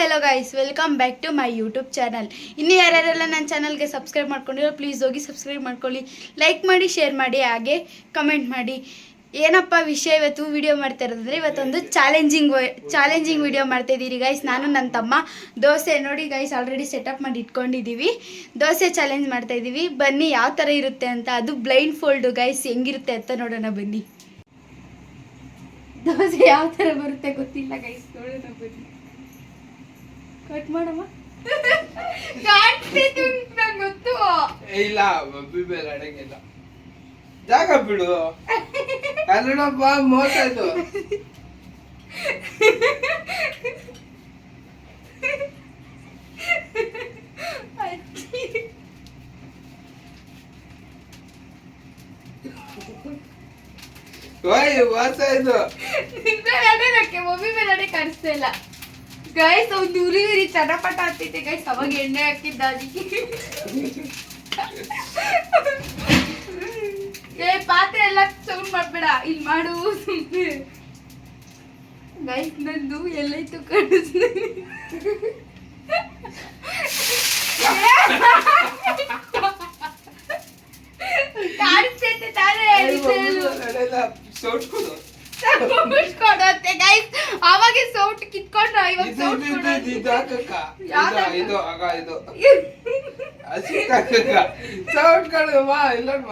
Hello guys, welcome back to my YouTube channel. ಇನ್ನು ಯಾರ್ಯಾರೆಲ್ಲ ನನ್ನ ಚಾನಲ್ಗೆ ಸಬ್ಸ್ಕ್ರೈಬ್ ಮಾಡ್ಕೊಂಡಿರೋ ಪ್ಲೀಸ್ ಹೋಗಿ ಸಬ್ಸ್ಕ್ರೈಬ್ ಮಾಡ್ಕೊಳ್ಳಿ, ಲೈಕ್ ಮಾಡಿ, ಶೇರ್ ಮಾಡಿ, ಹಾಗೆ ಕಮೆಂಟ್ ಮಾಡಿ. ಏನಪ್ಪ ವಿಷಯ ಇವತ್ತು ವಿಡಿಯೋ ಮಾಡ್ತಾ ಇರೋದಂದರೆ ಇವತ್ತೊಂದು ಚಾಲೆಂಜಿಂಗ್ ವಿಡಿಯೋ ಮಾಡ್ತಾಯಿದ್ದೀರಿ ಗೈಸ್. ನಾನು ನನ್ನ ತಮ್ಮ ದೋಸೆ ನೋಡಿ ಗೈಸ್ ಆಲ್ರೆಡಿ ಸೆಟಪ್ ಮಾಡಿ ಇಟ್ಕೊಂಡಿದ್ದೀವಿ. ದೋಸೆ ಚಾಲೆಂಜ್ ಮಾಡ್ತಾಯಿದ್ದೀವಿ. ಬನ್ನಿ ಯಾವ ಥರ ಇರುತ್ತೆ ಅಂತ. ಅದು ಬ್ಲೈಂಡ್ ಫೋಲ್ಡು ಗೈಸ್, ಹೆಂಗಿರುತ್ತೆ ಅಂತ ನೋಡೋಣ ಬನ್ನಿ. ದೋಸೆ ಯಾವ ಥರ ಬರುತ್ತೆ ಗೊತ್ತಿಲ್ಲ ಗೈಸ್, ನೋಡೋಣ ಬನ್ನಿ. ಕಟ್ ಮಾಡಮ್ಮ. ಕಾಣ್ತಿತ್ತು ನಂಗೆ ಗೊತ್ತು. ಇಲ್ಲ ಬಬ್ಬಿ ಬೇರೆ ಅಡಗಿಲ್ಲ, ಜಾಗ ಬಿಡು. ಕನ್ನಡಪ್ಪ ಮೋಸ ಇದು. ಮೋಸ ಇದು. ಒಮ್ಮೆ ಮೇಲೆ ಕಾಣಿಸ್ತಾ ಇಲ್ಲ ಗೈಸ್. ಒಂದು ಉರಿ ಚಟಪಟ ಆಗ್ತೈತೆ ಗೈಸ್. ಅವಾಗ ಎಣ್ಣೆ ಹಾಕಿದ್ದ ಅದಕ್ಕೆ. ಪಾತ್ರೆ ಎಲ್ಲ ಸೌಂಡ್ ಮಾಡ್ಬೇಡ, ಇಲ್ಲಿ ಮಾಡು ಸುಮ್ಮನೆ. ಗೈಸ್ ನಂದು ಎಲ್ಲೈತು ಕಾಣಿಸ್ತೀನಿ. ಕಾಣಿಸ್ತೈತೆ ತಾನೇ. ಗೈಸ್ ಅವಾಗ ಸೌಟ್ ಕಿತ್ಕೊಂಡ್ರ, ಇವಾಗ ಸೌಟ್ ಕಡಮ್ಮ ಇಲ್ಲಮ್ಮ.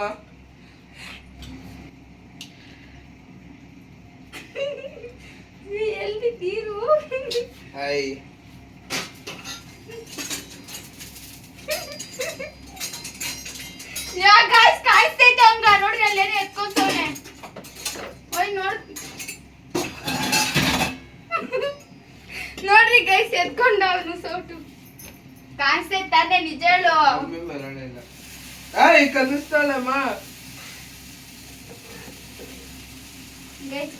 ಎಲ್ಲಿದ್ದೀರು? ಯಾ ಗೈಸ್ ಕಾಯಿಸ್ತೈತೆ ಅವ್ನ್ಗ. ನೋಡ್ರಿ ಅಲ್ಲೇನೆ ಎತ್ಕೊಂತವ್ನೆ. ಓಯ್ ನೋಡ್ರಿ ಗೈಸ್ ಎತ್ಕೊಂಡ ಅವನು ಸೌಟು. ಕಾಣಿಸ್ತೈತೆ ತಾನೆ, ನಿಜ ಹೇಳು. ಕಲಿಸ್ತಾಳಮ್ಮ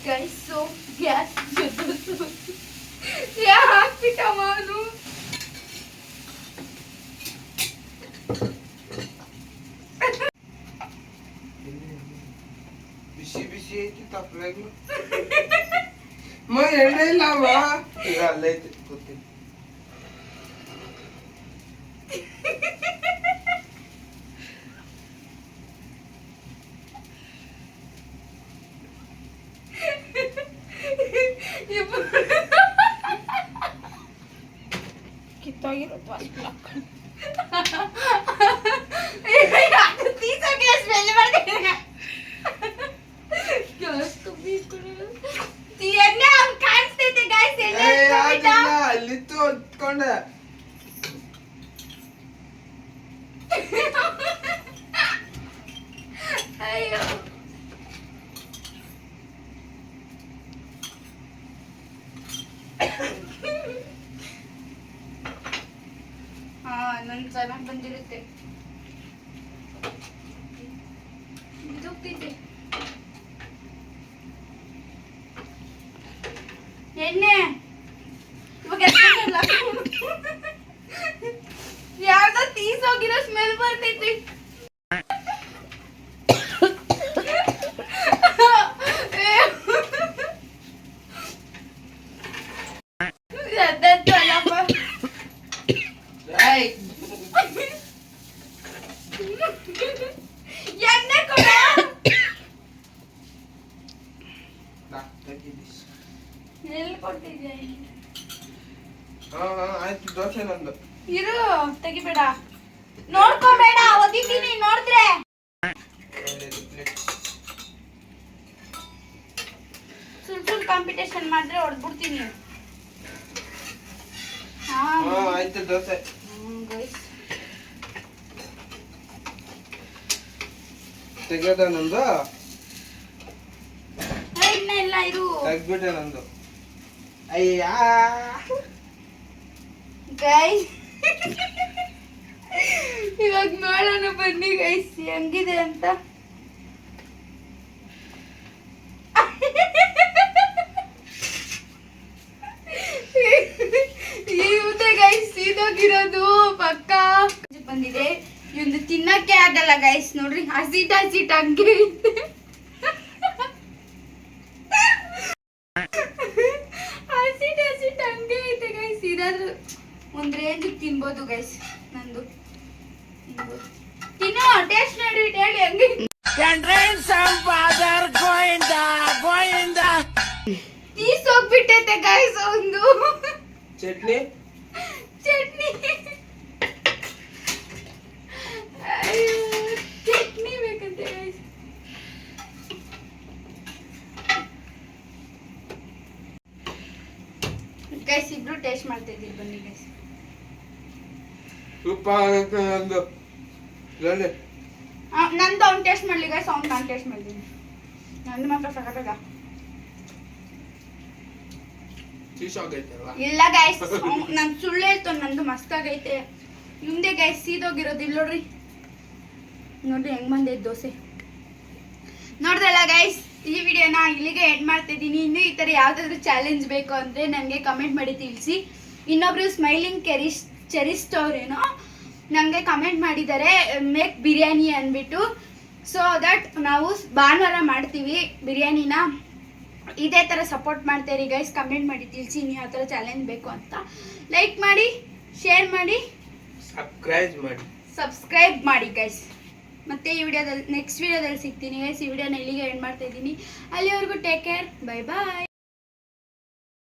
ಗೈಸ್ ಸೋಪ್ ಗ್ಯಾಸ್ ಹಾಕ್ಬಿಟ್ಟಮ್ಮ ಅವನು. ಬಿಸಿ ಬಿಸಿ ಐತಿ ತಪ್ಪಲಾಗ್ಲು. ಎಣ್ಣೆ ಇಲ್ಲಮ್ಮ. ಈಗ ಅಲ್ಲೈತಿ ಗೊತ್ತಿಲ್ಲ. ಕಿತ್ತೋಗಿರೋದು ಅಲ್ಲಿತ್ತು ಹೊತ್ಕೊಂಡೆ. ಅಯ್ಯೋ ನನ್ ಚೆನ್ನಾಗಿ ಬಂದಿರುತ್ತೆ. ಎಣ್ಣೆ ಇವಾಗ ಯಾವ್ದೋ ತೀಸೋಗಿರೋ ಸ್ಮೆಲ್ ಬರ್ತೈತಿ. ಆಯ್ತು, ದೋಸೆ ನಂದು. ಇರು, ತೆಗಿಬೇಡ, ನೋಡ್ಕೋಬೇಡ, ಒದಿತೀನಿ ನೋಡಿದ್ರೆ. ಸುಳ್ ಕಾಂಪಿಟೇಷನ್ ಮಾಡಿದ್ರೆ ಹೊಡೆದ್ಬಿಡ್ತೀನಿ. ಆಯ್ತು ದೋಸೆ. ತೆಗೆದ ನಂದು. ಇಲ್ಲ ಇರು, ತೆಗ್ಬಿಟ್ಟೆ ನಂದು. ಅಯ್ಯ ಗೈಸ್ ಇವಾಗ ನೋಡೋಣ ಬನ್ನಿ ಗೈಸ್ ಹೆಂಗಿದೆ ಅಂತ. ಇವುದೇ ಗೈಸ್ ಸೀದೋಗಿರೋದು ಪಕ್ಕ ಬಂದಿದೆ. ಇವಂದು ತಿನ್ನಕ್ಕೆ ಆಗಲ್ಲ ಗೈಸ್. ನೋಡ್ರಿ ಹಸಿಟ್ ಹಂಗೆ ಇದೆ. ಹಸಿಟ್ ಹಂಗೆ ಐತೆ ಗೈಸ್. ಏನಾದ್ರು ಒಂದ್ ರೇಂಜ್ ತಿನ್ಬೋದು ಗೈಸ್. ನಂದು ತಿನ್ಬೋದು. ತಿನ್ನು, ಟೇಸ್ಟ್ ನೋಡಿ, ಹೇಳಿ ಹೆಂಗೆ. ತೀಸ್ ಹೋಗ್ಬಿಟ್ಟೈತೆ ಗೈಸ್ ಒಂದು ಚಟ್ನಿ ಚಟ್ನಿ. ಅಯ್ಯೋ, ಚಟ್ನಿ ಬೇಕಂತೆ ಗೈಸ್. ಗೈಸ್ ಇಬ್ರು ಟೇಸ್ಟ್ ಮಾಡ್ತಾ ಇದ್ದೀವಿ, ಬನ್ನಿ ಗೈಸ್. ಸೂಪರ್ ಆಗೈತೆ ನಂದು. ಹೇಳಿ ನಂದು ಅವ್ನು ಟೇಸ್ಟ್ ಮಾಡ್ಲಿ ಗೈಸ್, ಅವ್ನು ನಾನು ಟೇಸ್ಟ್ ಮಾಡ್ತೀನಿ. ನಂದು ಮಾತ್ರ ಸಕತ್ತಾಗ ಚೀಸ್ ಆಗೈತಲ್ಲ. ಇಲ್ಲ ಗೈಸ್, ನಾನು ಸುಳ್ಳು ಹೇಳ್ತಾನೆ, ನಂದು ಮಸ್ತಾಗೈತೆ. ನಿಮ್ದೆ ಗೈಸ್ ಸೀದೋಗಿರೋದು. ಇಲ್ಲಿ ನೋಡ್ರಿ, ನೋಡ್ರಿ ಹೆಂಗ್ ಬಂದೈತೆ ದೋಸೆ. ನೋಡ್ದಲ್ಲ ಗೈಸ್, ಈ ವಿಡಿಯೋನ ಇಲ್ಲಿಗೆ ಎಂಡ್ ಮಾಡ್ತಾ ಇದ್ದೀನಿ. ಇನ್ನೂ ಈ ಥರ ಯಾವುದಾದ್ರೂ ಚಾಲೆಂಜ್ ಬೇಕು ಅಂದರೆ ನನಗೆ ಕಮೆಂಟ್ ಮಾಡಿ ತಿಳಿಸಿ. ಇನ್ನೊಬ್ರು ಸ್ಮೈಲಿಂಗ್ ಚೆರಿಸ್ಟ್ ಅವರೇನೋ ನನಗೆ ಕಮೆಂಟ್ ಮಾಡಿದ್ದಾರೆ ಮೇಕ್ ಬಿರಿಯಾನಿ ಅಂದ್ಬಿಟ್ಟು. ಸೊ ದಟ್ ನಾವು ಭಾನುವಾರ ಮಾಡ್ತೀವಿ ಬಿರಿಯಾನಿನ. ಇದೇ ಥರ ಸಪೋರ್ಟ್ ಮಾಡ್ತೀರಿ ಗೈಸ್. ಕಮೆಂಟ್ ಮಾಡಿ ತಿಳಿಸಿ ನೀವು ಯಾವ ಥರ ಚಾಲೆಂಜ್ ಬೇಕು ಅಂತ. ಲೈಕ್ ಮಾಡಿ, ಶೇರ್ ಮಾಡಿ, ಸಬ್ಸ್ಕ್ರೈಬ್ ಮಾಡಿ ಗೈಸ್. ಮತ್ತೆ ಈ ವಿಡಿಯೋದಲ್ಲಿ ನೆಕ್ಸ್ಟ್ ವಿಡಿಯೋದಲ್ಲಿ ಸಿಗ್ತೀನಿ ಗೈಸ್. ಈ ವಿಡಿಯೋನ ಇಲ್ಲಿಗೆ ಎಂಡ್ ಮಾಡ್ತಾ ಇದ್ದೀನಿ. ಅಲ್ಲಿವರೆಗೂ ಟೇಕ್ ಕೇರ್, ಬೈ ಬಾಯ್.